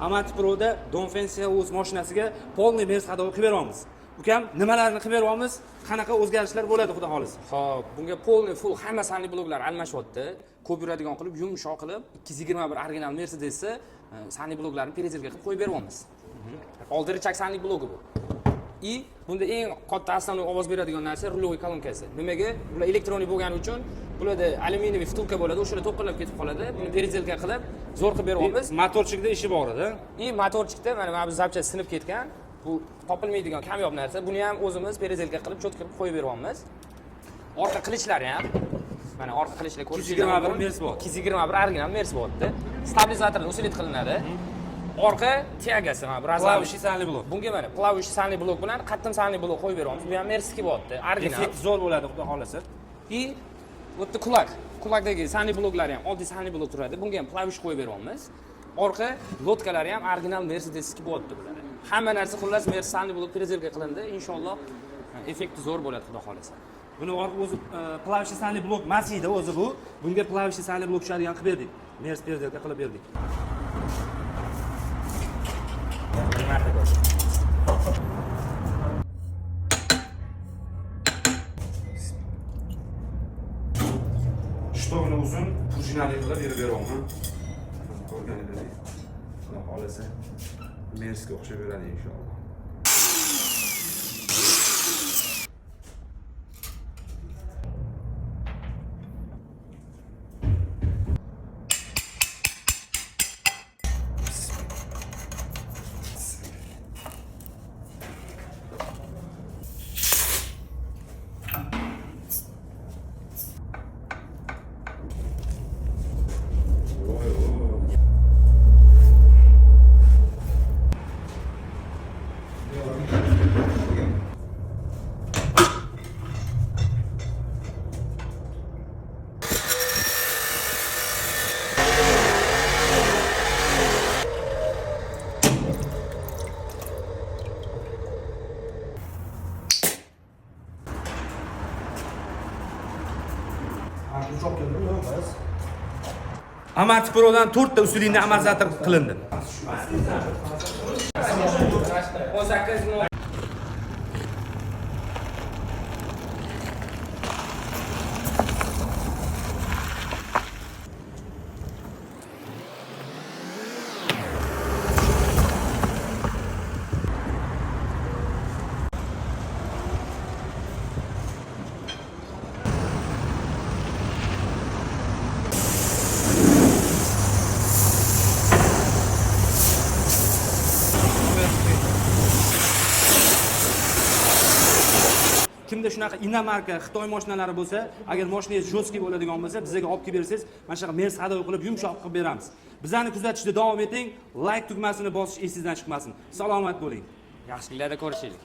Amati Pro'da Donfensiya o'z mashinasiga polniy mers hadovi qilib beramiz. Ukam, nimalarni qilib beramiz? Qanaqa o'zgarishlar bo'ladi, xudo xolisa? Xo'p, bunga polniy full hamma sanli bloklar almashyapti. Ko'p yuradigan qilib, yumshoq qilib 221 original Mercedesni sanli bloklarni perezelga qilib qo'yib beramiz. Oldi richak sanli blogi bu. И bunda eng katta asosiy ovoz beradigan narsa ruloviy kolonkasi. Nimaga? Bular elektronik bo'lgani uchun bularda alyuminiy vtulka bo'ladi, o'shada to'qilib ketib qoladi. Buni perezelga qilib zo'r qilib beramiz. Motorchikda ishi bor edi. И motorchikda mana bu zapchasi sinib ketgan. Bu topilmaydigan kamyob narsa. Buni ham o'zimiz perezelga qilib cho'tka qilib qo'yib beryapmiz. Orqa qilichlari ham mana orqa qilichlar ko'rishingiz 221 Merc bor. 221 original Merc bo'lyapti. Stabilizatorlar usilet qilinadi. Orqa tiyagasi mana bu Klavishi sanli blok. Bunga mana klavish sanli blok bilan qattim sanli blok qo'yib beramiz. Bu ham Merc'ga bo'lyapti. Original. Effekt zo'r bo'ladi, xudo xolisa. И bu yerda kulakdagi sanli bloklari ham oddiy sanli blok turadi. Bunga ham klavish qo'yib beryapmiz. Orqa lotkalari ham original Mercedes'ga bo'lyapti bular. Hamma narsa xullas Mercedes sanli blok perezelga qilindi. Inshaalloh effekti zo'r bo'ladi, xudo xolisa. Buni o'zi klavishi sanli blok emas edi o'zi bu. Bunga klavishi sanli blok tushadigan qilib berdik. Mercedes perezelga qilib berdik. Shtog'ini uzun prujinali qilib berib beraman. Ko'rganingizdek. Xudo xolisa Merc'ga o'xshab beradi inshaalloh. Amati Pro'dan 4 ta usulini amortizator qilindi. Kimda shunaqa inomarka Xitoy mashinalari bo'lsa, agar mashinangiz jo'ski bo'ladigan bo'lsa, bizga olib kelib bersangiz, mana shunaqa Merc hadovi qilib yumshoq qilib beramiz. Bizlarni kuzatishda davom eting, like tugmasini bosish esingizdan chiqmasin. Salomat bo'ling. Yaxshiliklarda ko'rishaylik.